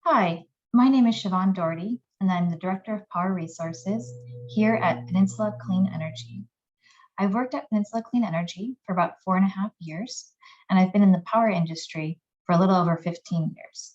Hi, my name is Siobhan Doherty, and I'm the Director of Power Resources here at Peninsula Clean Energy. I've worked at Peninsula Clean Energy for about 4.5 years, and I've been in the power industry for a little over 15 years.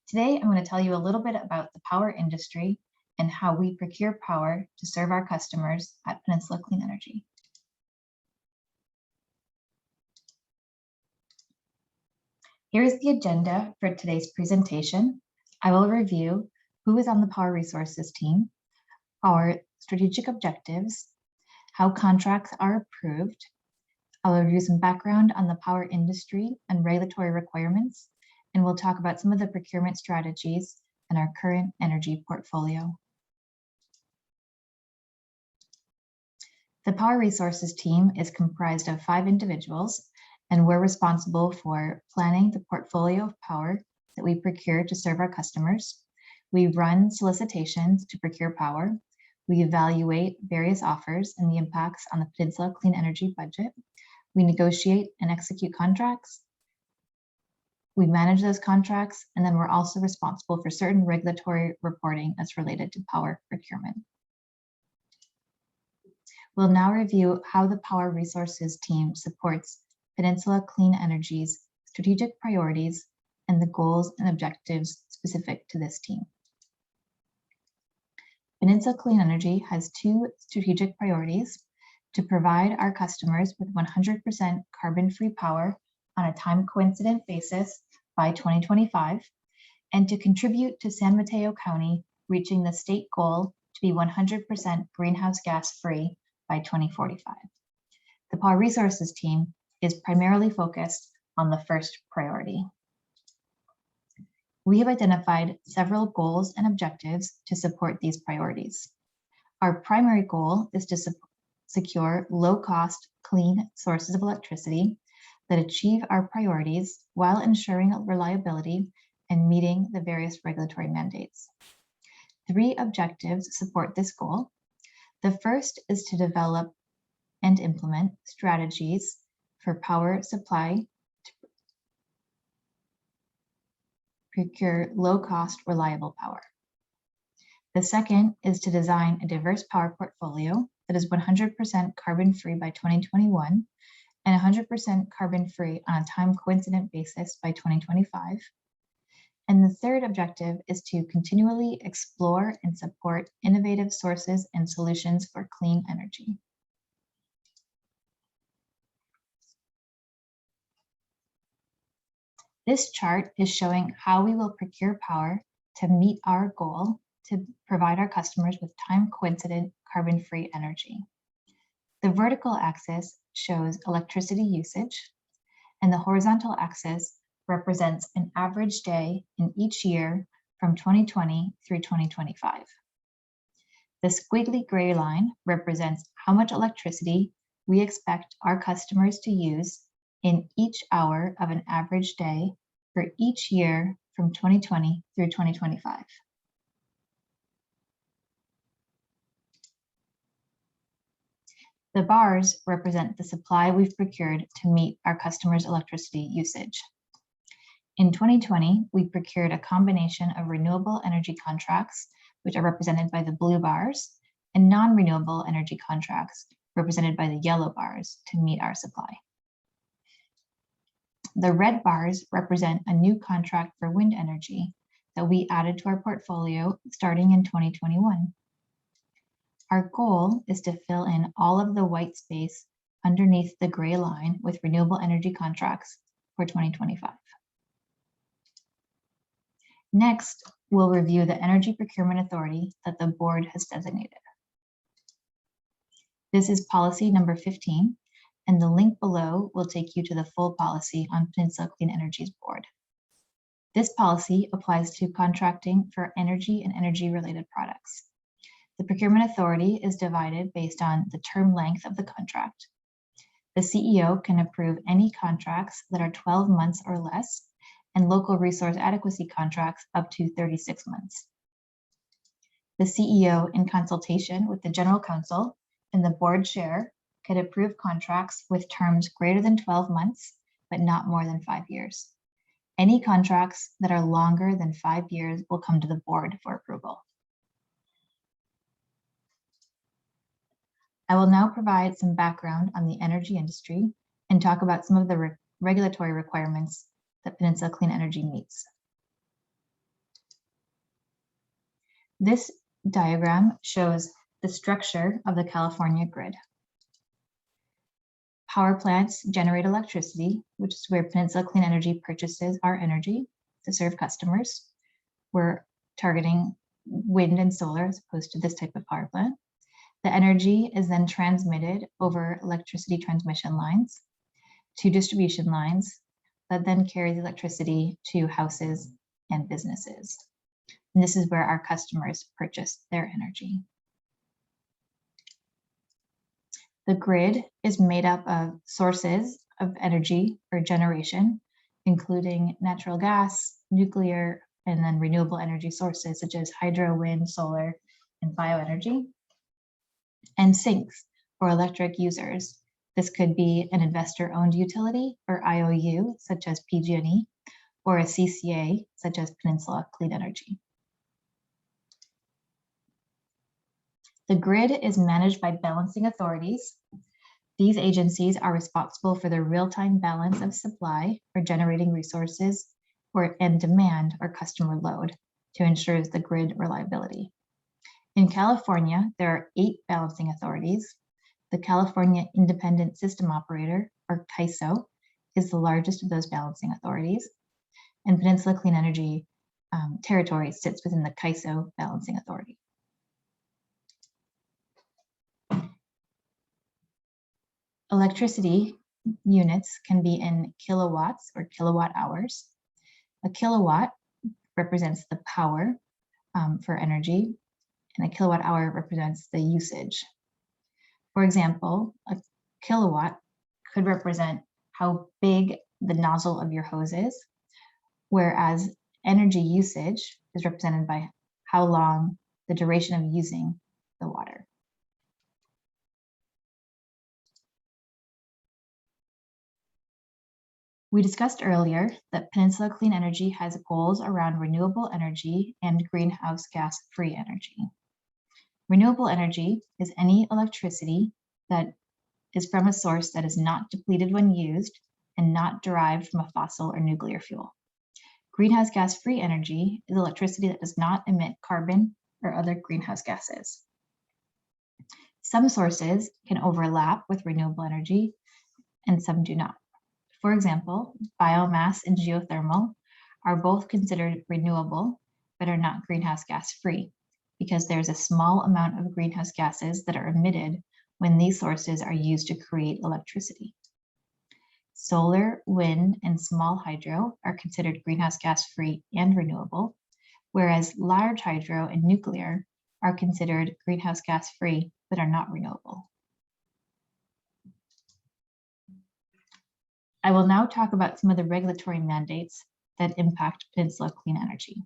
Today, I'm going to tell you a little bit about the power industry and how we procure power to serve our customers at Peninsula Clean Energy. Here is the agenda for today's presentation. I will review who is on the Power Resources team, our strategic objectives, how contracts are approved. I'll review some background on the power industry and regulatory requirements, and we'll talk about some of the procurement strategies in our current energy portfolio. The Power Resources team is comprised of 5 individuals, and we're responsible for planning the portfolio of power that we procure to serve our customers. We run solicitations to procure power. We evaluate various offers and the impacts on the Peninsula Clean Energy budget. We negotiate and execute contracts. We manage those contracts, and then we're also responsible for certain regulatory reporting that's related to power procurement. We'll now review how the Power Resources team supports Peninsula Clean Energy's strategic priorities and the goals and objectives specific to this team. Peninsula Clean Energy has 2 strategic priorities: to provide our customers with 100% carbon-free power on a time-coincident basis by 2025, and to contribute to San Mateo County reaching the state goal to be 100% greenhouse gas-free by 2045. The Power Resources team is primarily focused on the first priority. We have identified several goals and objectives to support these priorities. Our primary goal is to secure low-cost, clean sources of electricity that achieve our priorities while ensuring reliability and meeting the various regulatory mandates. 3 objectives support this goal. The first is to develop and implement strategies for power supply to procure low-cost, reliable power. The second is to design a diverse power portfolio that is 100% carbon-free by 2021 and 100% carbon-free on a time-coincident basis by 2025. And the third objective is to continually explore and support innovative sources and solutions for clean energy. This chart is showing how we will procure power to meet our goal to provide our customers with time-coincident carbon-free energy. The vertical axis shows electricity usage, and the horizontal axis represents an average day in each year from 2020 through 2025. The squiggly gray line represents how much electricity we expect our customers to use in each hour of an average day for each year from 2020 through 2025. The bars represent the supply we've procured to meet our customers' electricity usage. In 2020, we procured a combination of renewable energy contracts, which are represented by the blue bars, and non-renewable energy contracts, represented by the yellow bars, to meet our supply. The red bars represent a new contract for wind energy that we added to our portfolio starting in 2021. Our goal is to fill in all of the white space underneath the gray line with renewable energy contracts for 2025. Next, we'll review the Energy Procurement Authority that the board has designated. This is policy number 15, and the link below will take you to the full policy on Peninsula Clean Energy's board. This policy applies to contracting for energy and energy-related products. The Procurement Authority is divided based on the term length of the contract. The CEO can approve any contracts that are 12 months or less, and local resource adequacy contracts up to 36 months. The CEO, in consultation with the General Counsel and the board chair, can approve contracts with terms greater than 12 months, but not more than 5 years. Any contracts that are longer than 5 years will come to the board for approval. I will now provide some background on the energy industry and talk about some of the regulatory requirements that Peninsula Clean Energy meets. This diagram shows the structure of the California grid. Power plants generate electricity, which is where Peninsula Clean Energy purchases our energy to serve customers. We're targeting wind and solar as opposed to this type of power plant. The energy is then transmitted over electricity transmission lines to distribution lines that then carries electricity to houses and businesses. And this is where our customers purchase their energy. The grid is made up of sources of energy or generation, including natural gas, nuclear, and then renewable energy sources such as hydro, wind, solar, and bioenergy, and sinks for electric users. This could be an investor-owned utility or IOU, such as PG&E, or a CCA, such as Peninsula Clean Energy. The grid is managed by balancing authorities. These agencies are responsible for the real-time balance of supply or generating resources and demand or customer load to ensure the grid reliability. In California, there are 8 balancing authorities. The California Independent System Operator, or CAISO, is the largest of those balancing authorities, and Peninsula Clean Energy territory sits within the CAISO balancing authority. Electricity units can be in kilowatts or kilowatt hours. A kilowatt represents the power for energy, and a kilowatt hour represents the usage. For example, a kilowatt could represent how big the nozzle of your hose is, whereas energy usage is represented by how long the duration of using the water. We discussed earlier that Peninsula Clean Energy has goals around renewable energy and greenhouse gas-free energy. Renewable energy is any electricity that is from a source that is not depleted when used and not derived from a fossil or nuclear fuel. Greenhouse gas-free energy is electricity that does not emit carbon or other greenhouse gases. Some sources can overlap with renewable energy and some do not. For example, biomass and geothermal are both considered renewable, but are not greenhouse gas free because there's a small amount of greenhouse gases that are emitted when these sources are used to create electricity. Solar, wind, and small hydro are considered greenhouse gas free and renewable, whereas large hydro and nuclear are considered greenhouse gas free, but are not renewable. I will now talk about some of the regulatory mandates that impact Peninsula Clean Energy.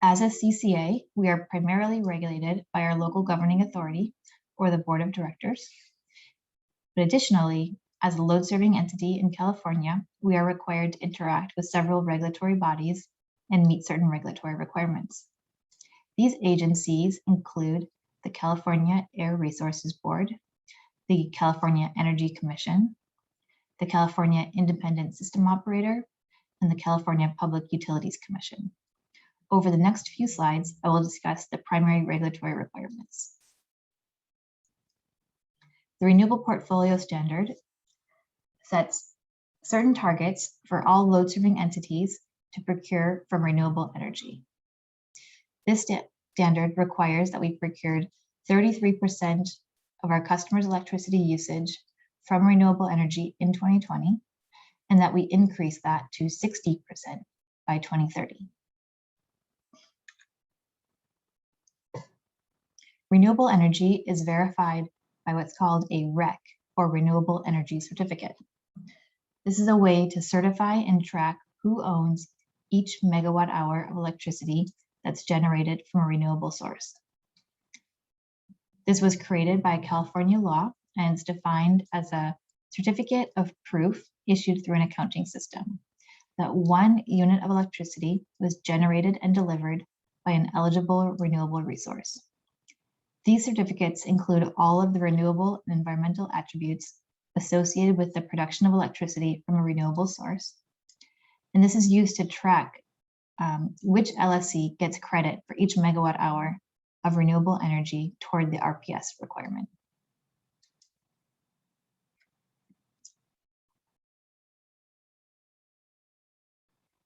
As a CCA, we are primarily regulated by our local governing authority or the board of directors. But additionally, as a load-serving entity in California, we are required to interact with several regulatory bodies and meet certain regulatory requirements. These agencies include the California Air Resources Board, the California Energy Commission, the California Independent System Operator, and the California Public Utilities Commission. Over the next few slides, I will discuss the primary regulatory requirements. The Renewable Portfolio Standard sets certain targets for all load-serving entities to procure from renewable energy. This standard requires that we procured 33% of our customers' electricity usage from renewable energy in 2020, and that we increase that to 60% by 2030. Renewable energy is verified by what's called a REC, or Renewable Energy Certificate. This is a way to certify and track who owns each megawatt hour of electricity that's generated from a renewable source. This was created by California law and is defined as a certificate of proof issued through an accounting system. that 1 unit of electricity was generated and delivered by an eligible renewable resource. These certificates include all of the renewable and environmental attributes associated with the production of electricity from a renewable source. And this is used to track which LSC gets credit for each megawatt hour of renewable energy toward the RPS requirement.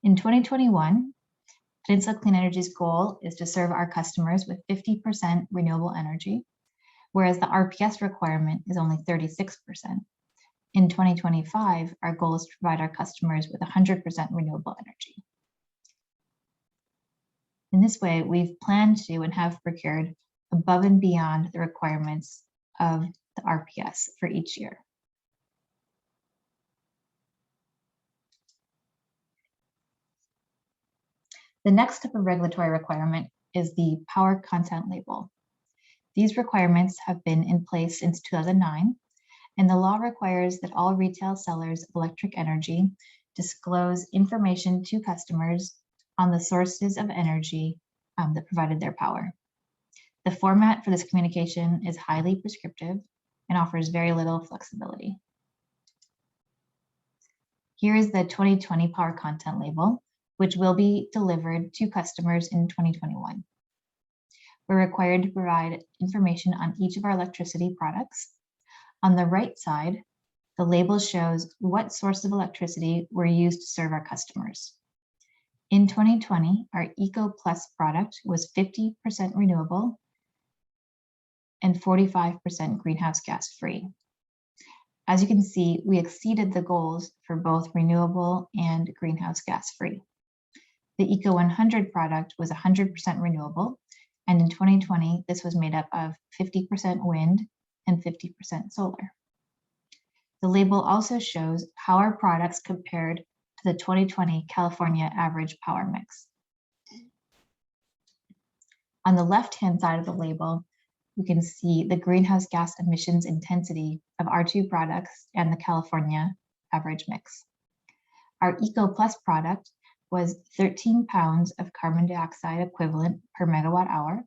In 2021, Peninsula Clean Energy's goal is to serve our customers with 50% renewable energy, whereas the RPS requirement is only 36%. In 2025, our goal is to provide our customers with 100% renewable energy. In this way, we've planned to and have procured above and beyond the requirements of the RPS for each year. The next type of regulatory requirement is the power content label. These requirements have been in place since 2009, and the law requires that all retail sellers of electric energy disclose information to customers on the sources of energy that provided their power. The format for this communication is highly prescriptive and offers very little flexibility. Here is the 2020 power content label, which will be delivered to customers in 2021. We're required to provide information on each of our electricity products. On the right side, the label shows what sources of electricity were used to serve our customers. In 2020, our Eco Plus product was 50% renewable and 45% greenhouse gas free. As you can see, we exceeded the goals for both renewable and greenhouse gas free. The Eco 100 product was 100% renewable, and in 2020, this was made up of 50% wind and 50% solar. The label also shows how our products compared to the 2020 California average power mix. On the left-hand side of the label, we can see the greenhouse gas emissions intensity of our two products and the California average mix. Our Eco Plus product was 13 pounds of carbon dioxide equivalent per megawatt hour.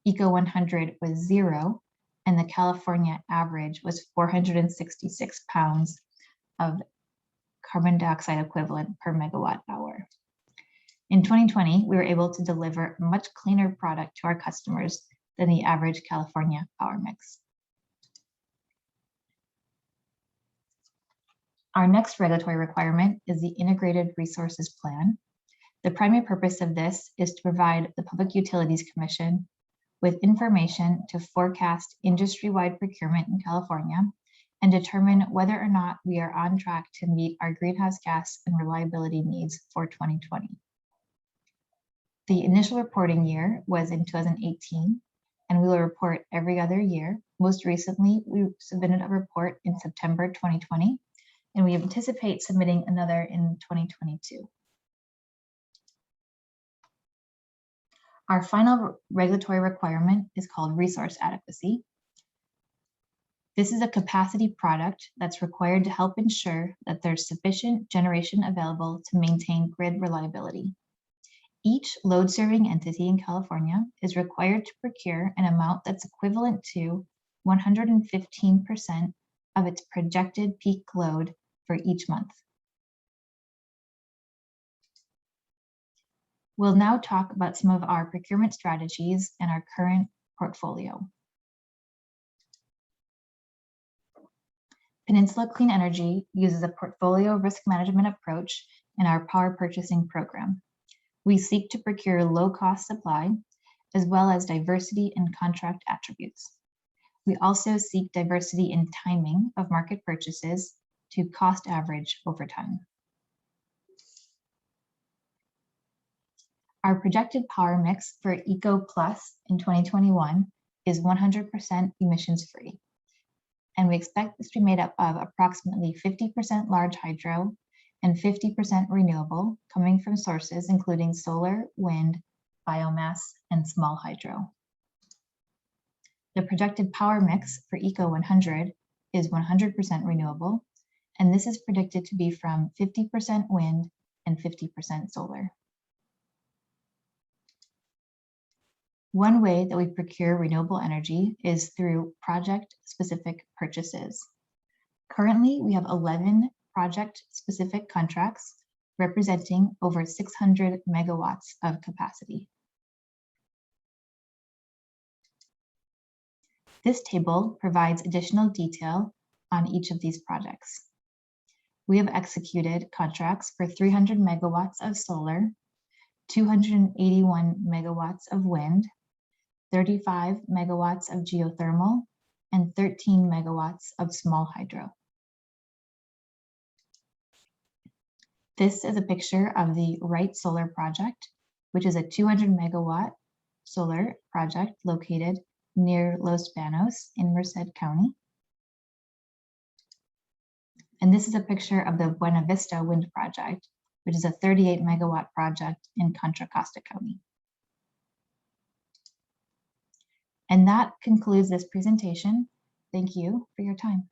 Eco 100 was 0, and the California average was 466 pounds of carbon dioxide equivalent per megawatt hour. In 2020, we were able to deliver a much cleaner product to our customers than the average California power mix. Our next regulatory requirement is the Integrated Resources Plan. The primary purpose of this is to provide the Public Utilities Commission with information to forecast industry-wide procurement in California and determine whether or not we are on track to meet our greenhouse gas and reliability needs for 2020. The initial reporting year was in 2018, and we will report every other year. Most recently, we submitted a report in September 2020, and we anticipate submitting another in 2022. Our final regulatory requirement is called resource adequacy. This is a capacity product that's required to help ensure that there's sufficient generation available to maintain grid reliability. Each load serving entity in California is required to procure an amount that's equivalent to 115% of its projected peak load for each month. We'll now talk about some of our procurement strategies and our current portfolio. Peninsula Clean Energy uses a portfolio risk management approach in our power purchasing program. We seek to procure low-cost supply, as well as diversity in contract attributes. We also seek diversity in timing of market purchases to cost average over time. Our projected power mix for Eco Plus in 2021 is 100% emissions free. And we expect this to be made up of approximately 50% large hydro and 50% renewable, coming from sources including solar, wind, biomass, and small hydro. The projected power mix for Eco 100 is 100% renewable, and this is predicted to be from 50% wind and 50% solar. One way that we procure renewable energy is through project-specific purchases. Currently, we have 11 project-specific contracts representing over 600 megawatts of capacity. This table provides additional detail on each of these projects. We have executed contracts for 300 megawatts of solar, 281 megawatts of wind, 35 megawatts of geothermal, and 13 megawatts of small hydro. This is a picture of the Wright Solar Project, which is a 200 megawatt solar project located near Los Banos in Merced County. And this is a picture of the Buena Vista Wind Project, which is a 38 megawatt project in Contra Costa County. And that concludes this presentation. Thank you for your time.